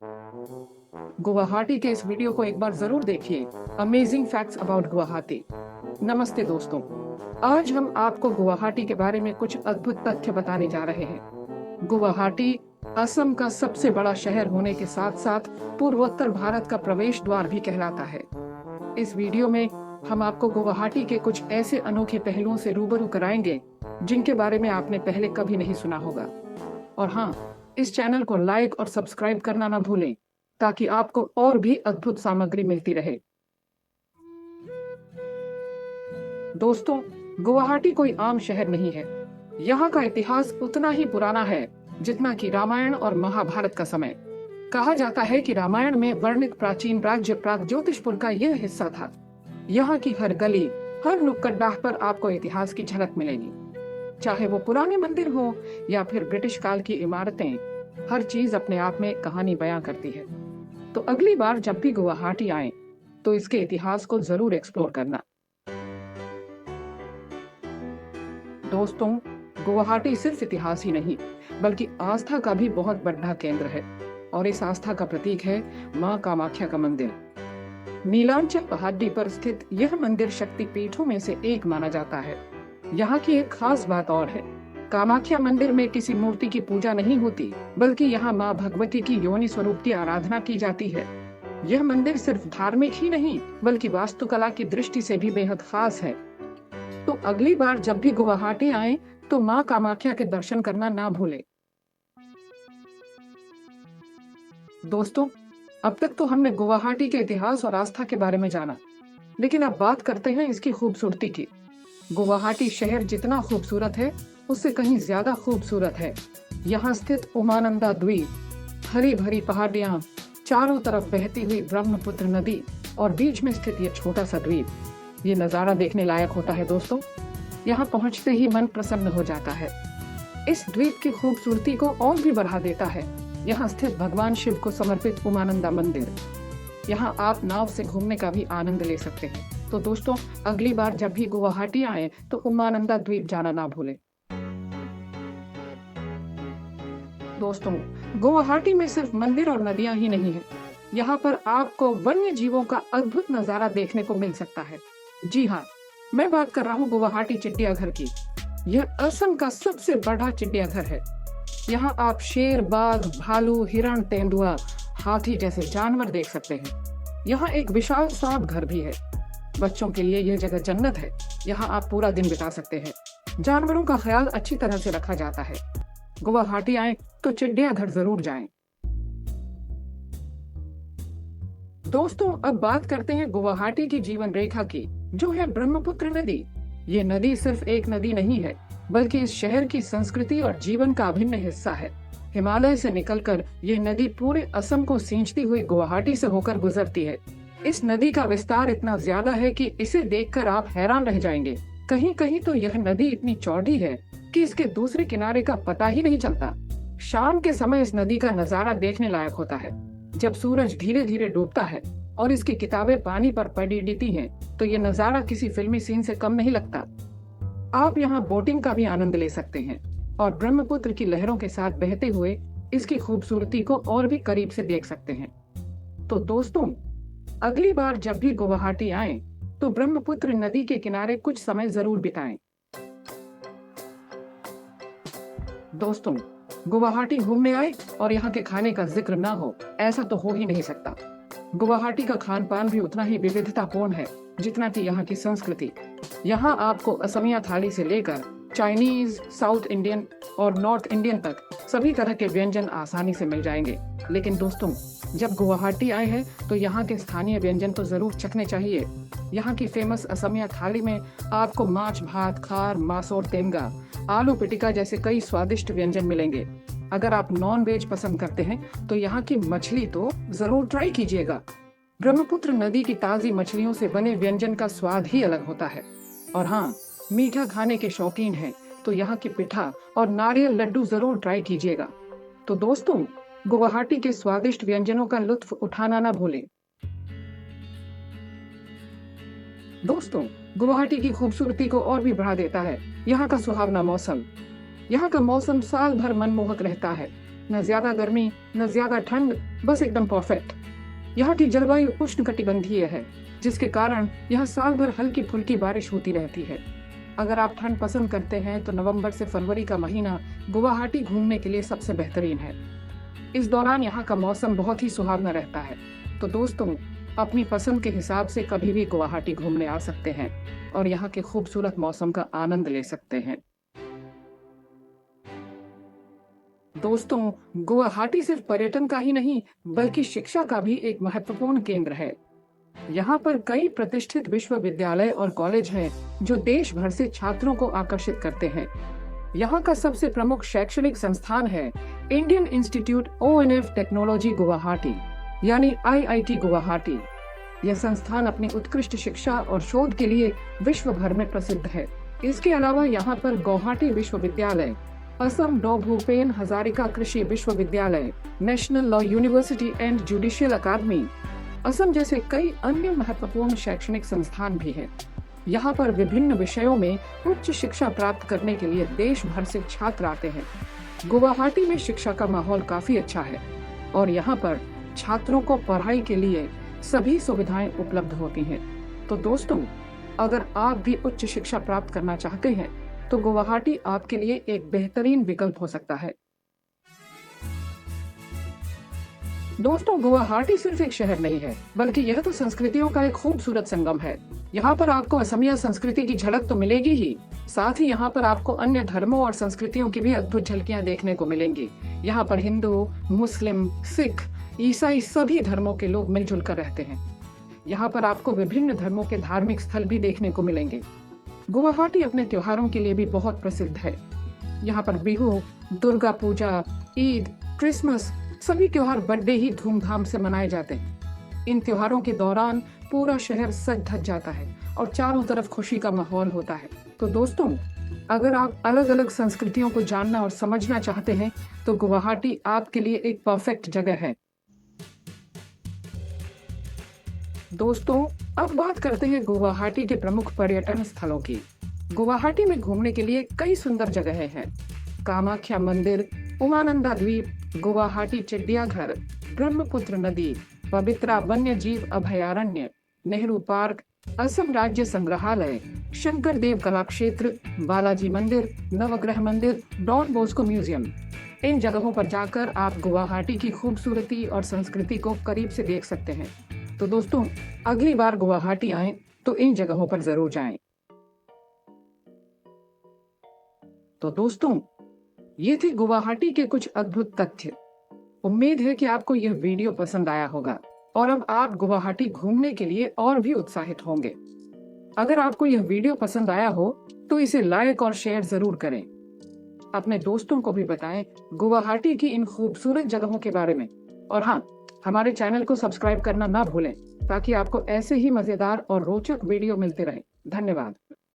गुवाहाटी के इस वीडियो को एक बार जरूर देखिए। Amazing facts about Guwahati. नमस्ते दोस्तों, आज हम आपको गुवाहाटी के बारे में कुछ अद्भुत तथ्य बताने जा रहे हैं। गुवाहाटी असम का सबसे बड़ा शहर होने के साथ साथ पूर्वोत्तर भारत का प्रवेश द्वार भी कहलाता है। इस वीडियो में हम आपको गुवाहाटी के कुछ ऐसे अनोखे पहलुओं से रूबरू कराएंगे जिनके बारे में आपने पहले कभी नहीं सुना होगा। और हाँ, इस चैनल को लाइक और सब्सक्राइब करना ना भूलें ताकि आपको और भी अद्भुत सामग्री मिलती रहे। दोस्तों, गुवाहाटी कोई आम शहर नहीं है। यहाँ का इतिहास उतना ही पुराना है जितना कि रामायण और महाभारत का समय। कहा जाता है कि रामायण में वर्णित प्राचीन राज्य प्रागज्योतिषपुर का यह हिस्सा था। यहाँ की हर गली, हर नुक्कड़ डाह पर आपको इतिहास की झलक मिलेगी। चाहे वो पुराने मंदिर हो या फिर ब्रिटिश काल की इमारतें, हर चीज अपने आप में कहानी बयां करती है। तो अगली बार जब भी गुवाहाटी आए तो इसके इतिहास को जरूर एक्सप्लोर करना। दोस्तों, गुवाहाटी सिर्फ इतिहास ही नहीं बल्कि आस्था का भी बहुत बड़ा केंद्र है और इस आस्था का प्रतीक है मां कामाख्या का मंदिर। नीलांचल पहाड़ी पर स्थित यह मंदिर शक्ति पीठों में से एक माना जाता है। यहाँ की एक खास बात और है, कामाख्या मंदिर में किसी मूर्ति की पूजा नहीं होती बल्कि यहाँ माँ भगवती की योनि स्वरूप की आराधना की जाती है। यह मंदिर सिर्फ धार्मिक ही नहीं बल्कि वास्तुकला की दृष्टि से भी बेहद खास है। तो अगली बार जब भी गुवाहाटी आए तो माँ कामाख्या के दर्शन करना ना भूले। दोस्तों, अब तक तो हमने गुवाहाटी के इतिहास और आस्था के बारे में जाना, लेकिन अब बात करते हैं इसकी खूबसूरती की। गुवाहाटी शहर जितना खूबसूरत है उससे कहीं ज्यादा खूबसूरत है यहाँ स्थित उमानंदा द्वीप। हरी भरी पहाड़ियां, चारों तरफ बहती हुई ब्रह्मपुत्र नदी और बीच में स्थित यह छोटा सा द्वीप, ये नजारा देखने लायक होता है। दोस्तों, यहाँ पहुंचते ही मन प्रसन्न हो जाता है। इस द्वीप की खूबसूरती को और भी बढ़ा देता है यहाँ स्थित भगवान शिव को समर्पित उमानंदा मंदिर। यहाँ आप नाव से घूमने का भी आनंद ले सकते हैं। तो दोस्तों, अगली बार जब भी गुवाहाटी आए तो उमानंदा द्वीप जाना ना भूलें। दोस्तों, गुवाहाटी में सिर्फ मंदिर और नदियां ही नहीं है, यहाँ पर आपको वन्य जीवों का अद्भुत नजारा देखने को मिल सकता है। जी हाँ, मैं बात कर रहा हूँ गुवाहाटी चिड़ियाघर की। यह असम का सबसे बड़ा चिड़ियाघर है। यहाँ आप शेर, बाघ, भालू, हिरण, तेंदुआ, हाथी जैसे जानवर देख सकते हैं। यहाँ एक विशाल सांप घर भी है। बच्चों के लिए यह जगह जन्नत है। यहाँ आप पूरा दिन बिता सकते हैं। जानवरों का ख्याल अच्छी तरह से रखा जाता है। गुवाहाटी आए तो चिड़ियाघर जरूर जाएं। दोस्तों, अब बात करते हैं गुवाहाटी की जीवन रेखा की, जो है ब्रह्मपुत्र नदी। ये नदी सिर्फ एक नदी नहीं है बल्कि इस शहर की संस्कृति और जीवन का अभिन्न हिस्सा है। हिमालय से निकलकर यह नदी पूरे असम को सींचती हुई गुवाहाटी से होकर गुजरती है। इस नदी का विस्तार इतना ज्यादा है कि इसे देखकर आप हैरान रह जाएंगे। कहीं कहीं तो यह नदी इतनी चौड़ी है कि इसके दूसरे किनारे का पता ही नहीं चलता। शाम के समय इस नदी का नजारा देखने लायक होता है। जब सूरज धीरे धीरे डूबता है और इसकी किताबें पानी पर पड़ी दिखती हैं, तो ये नजारा किसी फिल्मी सीन से कम नहीं लगता। आप यहाँ बोटिंग का भी आनंद ले सकते हैं और ब्रह्मपुत्र की लहरों के साथ बहते हुए इसकी खूबसूरती को और भी करीब से देख सकते हैं। तो दोस्तों, अगली बार जब भी गुवाहाटी आए तो ब्रह्मपुत्र नदी के किनारे कुछ समय जरूर बिताएं। दोस्तों, गुवाहाटी घूमने आए और यहाँ के खाने का जिक्र ना हो, ऐसा तो हो ही नहीं सकता। गुवाहाटी का खान पान भी उतना ही विविधतापूर्ण है जितना कि यहाँ की संस्कृति। यहाँ आपको असमिया थाली से लेकर चाइनीज, साउथ इंडियन और नॉर्थ इंडियन तक सभी तरह के व्यंजन आसानी से मिल जाएंगे। लेकिन दोस्तों, जब गुवाहाटी आए हैं तो यहाँ के स्थानीय व्यंजन तो जरूर चखने चाहिए। यहाँ की फेमस असमिया थाली में आपको माछ भात, खार, मासोर तेंगा, आलू पिटिका जैसे कई स्वादिष्ट व्यंजन मिलेंगे। अगर आप नॉन वेज पसंद करते हैं तो यहाँ की मछली तो जरूर ट्राई कीजिएगा। ब्रह्मपुत्र नदी की ताज़ी मछलियों से बने व्यंजन का स्वाद ही अलग होता है। और हाँ, मीठा खाने के शौकीन हैं तो यहाँ की पिठा और नारियल लड्डू जरूर ट्राई कीजिएगा। तो दोस्तों, गुवाहाटी के स्वादिष्ट व्यंजनों का लुत्फ उठाना ना भूलें। दोस्तों, गुवाहाटी की खूबसूरती को और भी बढ़ा देता है यहाँ का सुहावना मौसम। यहाँ का मौसम साल भर मनमोहक रहता है। न ज्यादा गर्मी न ज्यादा ठंड, बस एकदम परफेक्ट। यहाँ की जलवायु उष्णकटिबंधीय है, जिसके कारण यहाँ साल भर हल्की फुल्की बारिश होती रहती है। अगर आप ठंड पसंद करते हैं तो नवंबर से फरवरी का महीना गुवाहाटी घूमने के लिए सबसे बेहतरीन है। इस दौरान यहाँ का मौसम बहुत ही सुहावना रहता है। तो दोस्तों, अपनी पसंद के हिसाब से कभी भी गुवाहाटी घूमने आ सकते हैं और यहाँ के खूबसूरत मौसम का आनंद ले सकते हैं। दोस्तों, गुवाहाटी सिर्फ पर्यटन का ही नहीं बल्कि शिक्षा का भी एक महत्वपूर्ण केंद्र है। यहाँ पर कई प्रतिष्ठित विश्वविद्यालय और कॉलेज हैं जो देश भर से छात्रों को आकर्षित करते हैं। यहाँ का सबसे प्रमुख शैक्षणिक संस्थान है Indian institute ONF technology Guwahati, यानी IIT गुवाहाटी। यह संस्थान अपनी उत्कृष्ट शिक्षा और शोध के लिए विश्व भर में प्रसिद्ध है। इसके अलावा यहाँ पर गुवाहाटी विश्वविद्यालय, असम डॉ भूपेन हजारिका कृषि विश्वविद्यालय, national law university and judicial academy, Assam जैसे कई अन्य महत्वपूर्ण शैक्षणिक संस्थान भी हैं। यहाँ पर विभिन्न विषयों में उच्च शिक्षा प्राप्त करने के लिए देश भर से छात्र आते हैं। गुवाहाटी में शिक्षा का माहौल काफी अच्छा है और यहाँ पर छात्रों को पढ़ाई के लिए सभी सुविधाएं उपलब्ध होती हैं। तो दोस्तों, अगर आप भी उच्च शिक्षा प्राप्त करना चाहते हैं तो गुवाहाटी आपके लिए एक बेहतरीन विकल्प हो सकता है। दोस्तों, गुवाहाटी सिर्फ एक शहर नहीं है बल्कि यह तो संस्कृतियों का एक खूबसूरत संगम है। यहाँ पर आपको असमिया संस्कृति की झलक तो मिलेगी ही, साथ ही यहाँ पर आपको अन्य धर्मों और संस्कृतियों की भी अद्भुत झलकियाँ देखने को मिलेंगी। यहाँ पर हिंदू, मुस्लिम, सिख, ईसाई सभी धर्मों के लोग मिलजुल कर रहते हैं। यहाँ पर आपको विभिन्न धर्मों के धार्मिक स्थल भी देखने को मिलेंगे। गुवाहाटी अपने त्योहारों के लिए भी बहुत प्रसिद्ध है। यहाँ पर बिहू, दुर्गा पूजा, ईद, क्रिसमस सभी त्योहार बड़े ही धूमधाम से मनाए जाते हैं। इन त्योहारों के दौरान पूरा शहर सज धज जाता है और चारों तरफ खुशी का माहौल होता है। तो दोस्तों, अगर आप अलग अलग संस्कृतियों को जानना और समझना चाहते हैं तो गुवाहाटी आपके लिए एक परफेक्ट जगह है। दोस्तों, अब बात करते हैं गुवाहाटी के प्रमुख पर्यटन स्थलों की। गुवाहाटी में घूमने के लिए कई सुंदर जगहें हैं। कामाख्या मंदिर, उमानंदा द्वीप, गुवाहाटी चिड़ियाघर, ब्रह्मपुत्र नदी, पवित्रा वन्य जीव अभयारण्य, नेहरू पार्क, असम राज्य संग्रहालय, शंकर देव कला क्षेत्र, बालाजी मंदिर, नवग्रह मंदिर, डॉन बॉस्को म्यूजियम। इन जगहों पर जाकर आप गुवाहाटी की खूबसूरती और संस्कृति को करीब से देख सकते हैं। तो दोस्तों, अगली बार गुवाहाटी आएं तो इन जगहों पर जरूर जाएं। तो दोस्तों, ये थे गुवाहाटी के कुछ अद्भुत तथ्य। उम्मीद है कि आपको यह वीडियो पसंद आया होगा और अब आप गुवाहाटी घूमने के लिए और भी उत्साहित होंगे। अगर आपको यह वीडियो पसंद आया हो तो इसे लाइक और शेयर जरूर करें। अपने दोस्तों को भी बताएं गुवाहाटी की इन खूबसूरत जगहों के बारे में। और हाँ, हमारे चैनल को सब्सक्राइब करना ना भूलें ताकि आपको ऐसे ही मजेदार और रोचक वीडियो मिलते रहें। धन्यवाद।